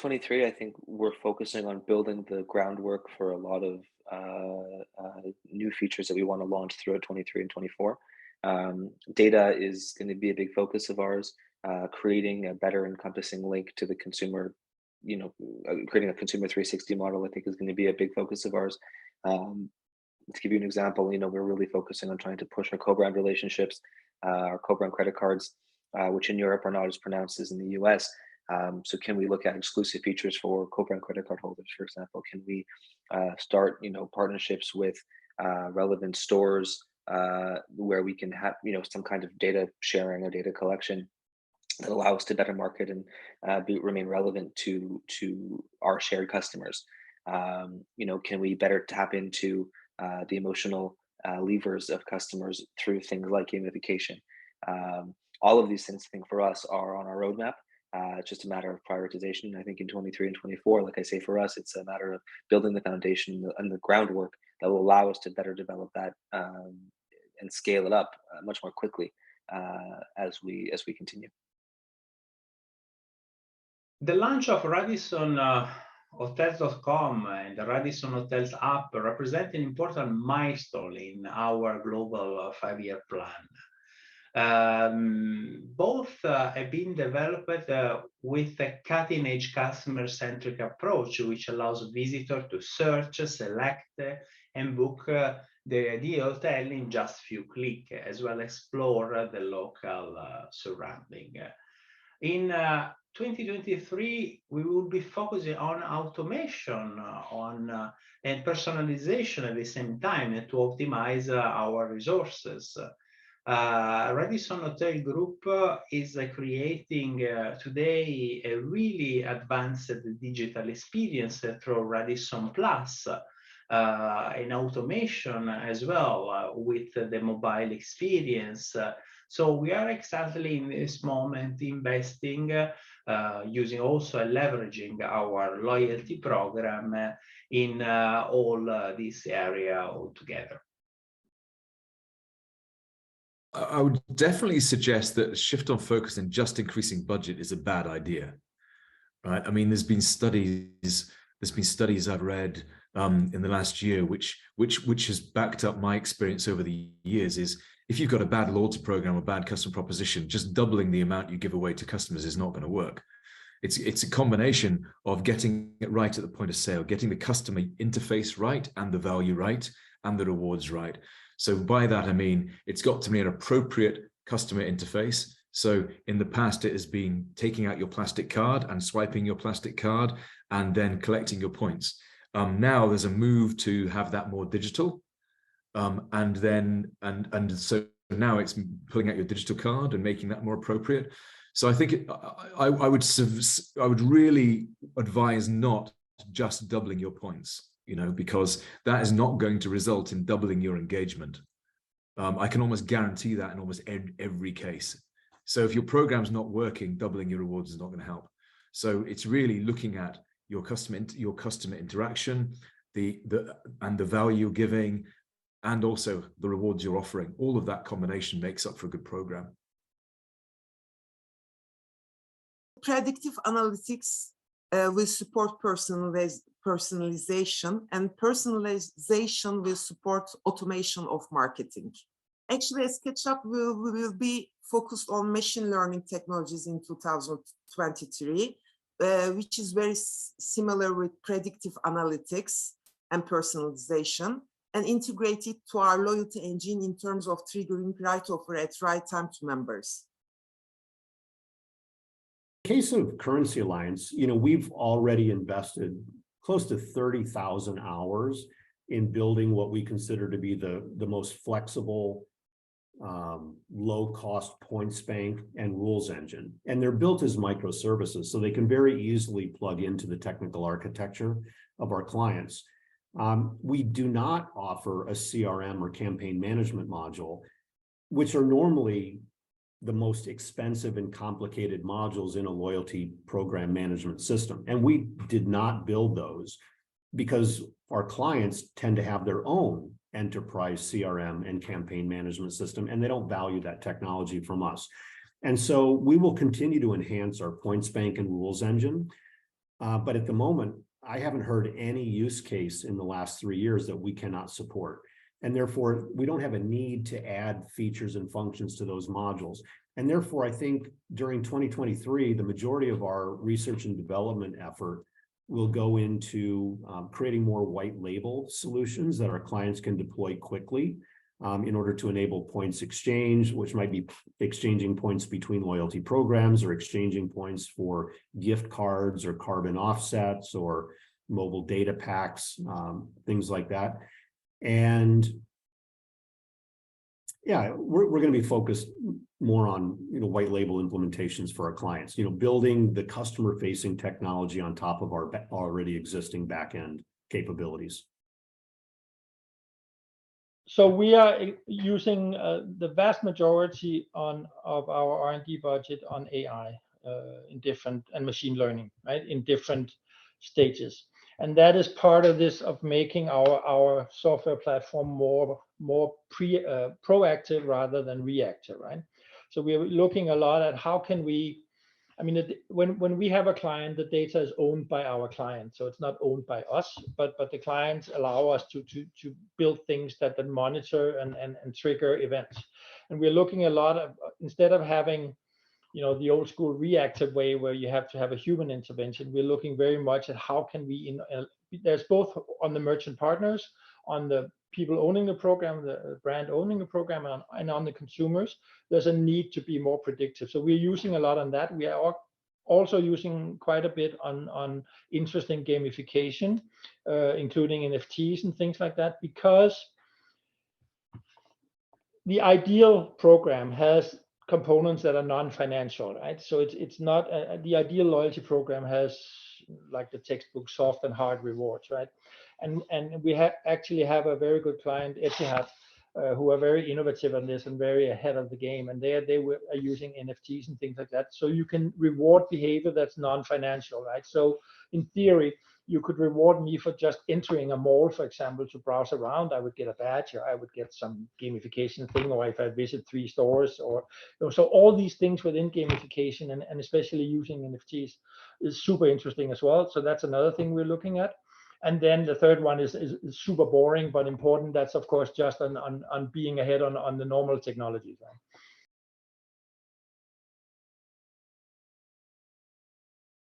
2023, I think we're focusing on building the groundwork for a lot of new features that we want to launch throughout 23 and 24. Data is going to be a big focus of ours. Creating a better encompassing link to the consumer, creating a consumer 360 model, I think is going to be a big focus of ours. To give you an example, we're really focusing on trying to push our co-brand relationships, our co-brand credit cards, which in Europe are not as pronounced as in the US. So can we look at exclusive features for co-brand credit card holders, for example? Can we start, partnerships with relevant stores where we can have, some kind of data sharing or data collection that allow us to better market and remain relevant to our shared customers? Can we better tap into the emotional levers of customers through things like gamification? All of these things, I think, for us are on our roadmap. It's just a matter of prioritization. I think in 23 and 24, like I say, for us, it's a matter of building the foundation and the groundwork that will allow us to better develop that and scale it up much more quickly as we continue. The launch of Radisson Hotels.com and the Radisson Hotels app represent an important milestone in our global 5-year plan. Both have been developed with a cutting-edge customer-centric approach, which allows visitors to search, select, and book the ideal hotel in just a few clicks, as well as explore the local surrounding. In 2023, we will be focusing on automation and personalization at the same time to optimize our resources. Radisson Hotel Group is creating today a really advanced digital experience through Radisson Plus and automation as well with the mobile experience. So we are exactly in this moment investing, using also and leveraging our loyalty program in all this area altogether. I would definitely suggest that a shift on focus and just increasing budget is a bad idea, right? I mean, there's been studies I've read in the last year, which has backed up my experience over the years. Is if you've got a bad loyalty program or bad customer proposition, just doubling the amount you give away to customers is not going to work. It's a combination of getting it right at the point of sale, getting the customer interface right and the value right and the rewards right. So by that, I mean, it's got to be an appropriate customer interface. So in the past, it has been taking out your plastic card and swiping your plastic card and then collecting your points. Now there's a move to have that more digital. And so now it's pulling out your digital card and making that more appropriate. So I think I would really advise not just doubling your points, because that is not going to result in doubling your engagement. I can almost guarantee that in almost every case. So if your program's not working, doubling your rewards is not going to help. So it's really looking at your customer interaction, the value you're giving, and also the rewards you're offering. All of that combination makes up for a good program. Predictive analytics will support personalization, and personalization will support automation of marketing. Actually, as Ketchup, we will be focused on machine learning technologies in 2023, which is very similar with predictive analytics and personalization, and integrate it to our loyalty engine in terms of triggering right offer at right time to members. In the case of Currency Alliance, we've already invested close to 30,000 hours in building what we consider to be the most flexible, low-cost points bank and rules engine. And they're built as microservices, so they can very easily plug into the technical architecture of our clients. We do not offer a CRM or campaign management module, which are normally the most expensive and complicated modules in a loyalty program management system. And we did not build those because our clients tend to have their own enterprise CRM and campaign management system, and they don't value that technology from us. And so we will continue to enhance our points bank and rules engine. But at the moment, I haven't heard any use case in the last 3 years that we cannot support. And therefore, we don't have a need to add features and functions to those modules. And therefore, I think during 2023, the majority of our research and development effort will go into creating more white label solutions that our clients can deploy quickly in order to enable points exchange, which might be exchanging points between loyalty programs or exchanging points for gift cards or carbon offsets or mobile data packs, things like that. And yeah, we're going to be focused more on white label implementations for our clients, building the customer facing technology on top of our already existing backend capabilities. So we are using the vast majority of our R&D budget on AI and machine learning, right, in different stages. And that is part of this, of making our software platform more proactive rather than reactive, right? So we're looking a lot at how can we, I mean, when we have a client, the data is owned by our client, so it's not owned by us, but the clients allow us to build things that monitor and trigger events. And we're looking a lot of, instead of having the old school reactive way where you have to have a human intervention, we're looking very much at how can we, there's both on the merchant partners, on the people owning the program, the brand owning the program, and on the consumers, there's a need to be more predictive. So we're using a lot on that. We are also using quite a bit on interesting gamification, including NFTs and things like that, because the ideal program has components that are non-financial, right? So it's not the ideal loyalty program has like the textbook soft and hard rewards, right? And we actually have a very good client, Ehredt, who are very innovative on this and very ahead of the game. And they are using NFTs and things like that. So you can reward behavior that's non-financial, right? So in theory, you could reward me for just entering a mall, for example, to browse around. I would get a badge, or I would get some gamification thing, or if I visit 3 stores, or so all these things within gamification and especially using NFTs is super interesting as well. So that's another thing we're looking at. And then the third one is super boring but important. That's of course just on being ahead on the normal technologies. Right?